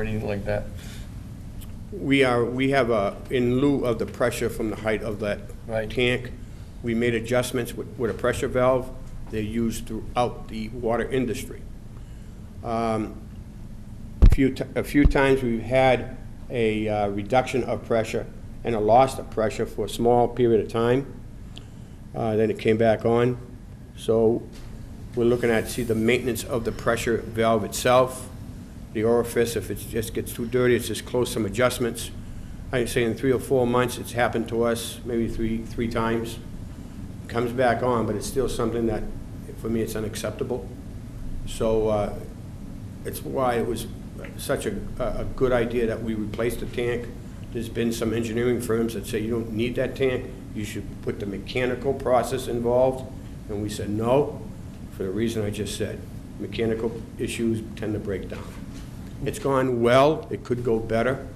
or anything like that? We have in lieu of the pressure from the height of that tank, we made adjustments with a pressure valve. They're used throughout the water industry. A few times we've had a reduction of pressure and a loss of pressure for a small period of time. Then it came back on. So we're looking at the maintenance of the pressure valve itself. The orifice, if it just gets too dirty, it's just close some adjustments. I'd say in 3 or 4 months, it's happened to us maybe three times. It comes back on, but it's still something that, for me, it's unacceptable. So it's why it was such a good idea that we replaced the tank. There's been some engineering firms that say you don't need that tank. You should put the mechanical process involved. And we said no, for the reason I just said. Mechanical issues tend to break down. It's gone well. It could go better.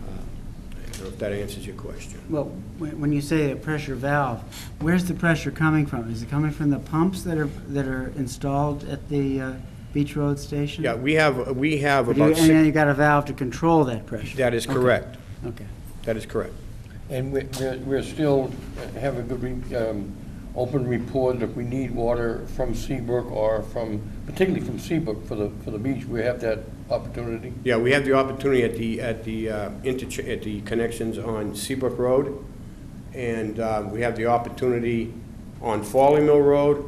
I don't know if that answers your question. Well, when you say a pressure valve, where's the pressure coming from? Is it coming from the pumps that are installed at the Beach Road station? Yeah, we have about and then you got a valve to control that pressure. That is correct. Okay. That is correct. And we're still have a good open report that if we need water from Seabrook or particularly from Seabrook for the beach, we have that opportunity. Yeah, we have the opportunity at the connections on Seabrook Road, and we have the opportunity on Falling Mill Road.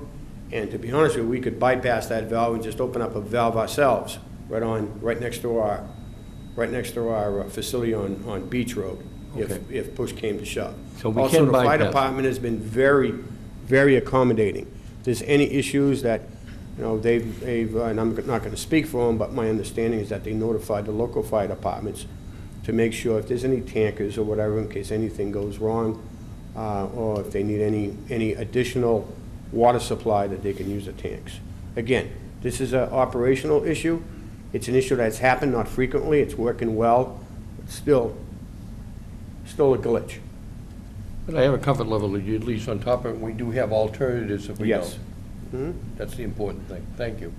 And to be honest with you, we could bypass that valve and just open up a valve ourselves right next to our facility on Beach Road. Okay. If push came to shove. So we also, can the bypass. fire department has been very, very accommodating. If there's any issues that, they've and I'm not going to speak for them, but my understanding is that they notified the local fire departments to make sure if there's any tankers or whatever, in case anything goes wrong, or if they need any additional water supply, that they can use the tanks. Again, this is an operational issue. It's an issue that's happened, not frequently. It's working well, but still a glitch. But I have a comfort level that you're at least on top of it. We do have alternatives if we Yes. don't. That's the important thing. Thank you.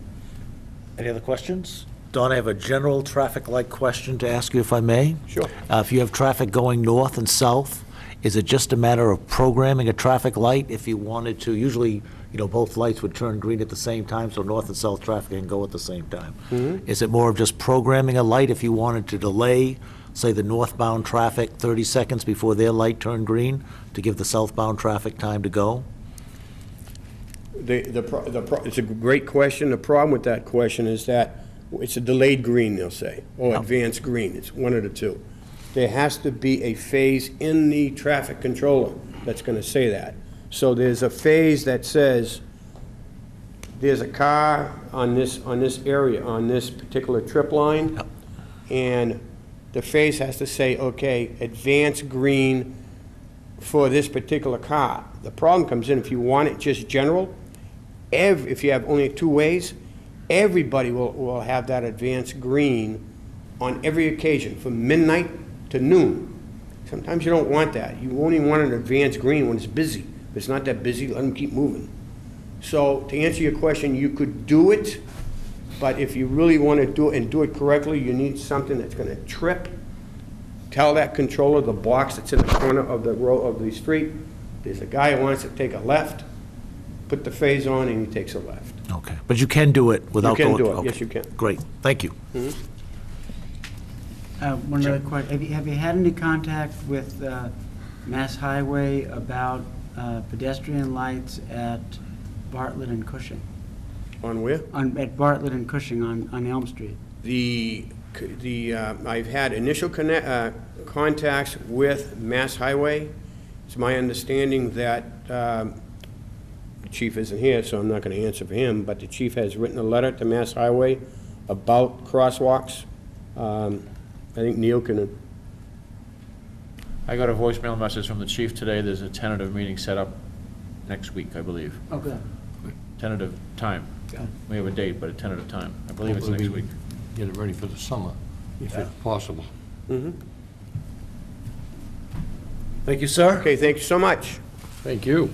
Any other questions? Don, I have a general traffic light question to ask you, if I may. Sure. If you have traffic going north and south, is it just a matter of programming a traffic light if you wanted to? Usually, both lights would turn green at the same time, so north and south traffic can go at the same time. Is it more of just programming a light if you wanted to delay, say, the northbound traffic 30 seconds before their light turned green to give the southbound traffic time to go? It's a great question. The problem with that question is that it's a delayed green, they'll say, or advanced green. It's one of the two. There has to be a phase in the traffic controller that's going to say that. So there's a phase that says there's a car on this area, on this particular trip line, and the phase has to say, okay, advanced green for this particular car. The problem comes in if you want it just general. If you have only 2 ways, everybody will have that advanced green on every occasion from midnight to noon. Sometimes you don't want that. You only want an advanced green when it's busy. If it's not that busy, let them keep moving. So to answer your question, you could do it, but if you really want to do it and do it correctly, you need something that's going to trip. Tell that controller, the box that's in the corner of the row of the street, there's a guy who wants to take a left, put the phase on, and he takes a left. Okay, but you can do it without going... You can do it, okay. yes you can. Great, thank you. One other question. Have you had any contact with Mass Highway about pedestrian lights at Bartlett and Cushing? On where? At Bartlett and Cushing on Elm Street. I've had initial contacts with Mass Highway. It's my understanding that the chief isn't here, so I'm not going to answer for him, but the chief has written a letter to Mass Highway about crosswalks. I think Neil can... I got a voicemail message from the chief today. There's a tentative meeting set up next week, I believe. Okay. Tentative time. Yeah. We have a date, but a tentative time. I believe it's next week. Get it ready for the summer, if it's possible. Thank you, sir. Okay, thank you so much. Thank you.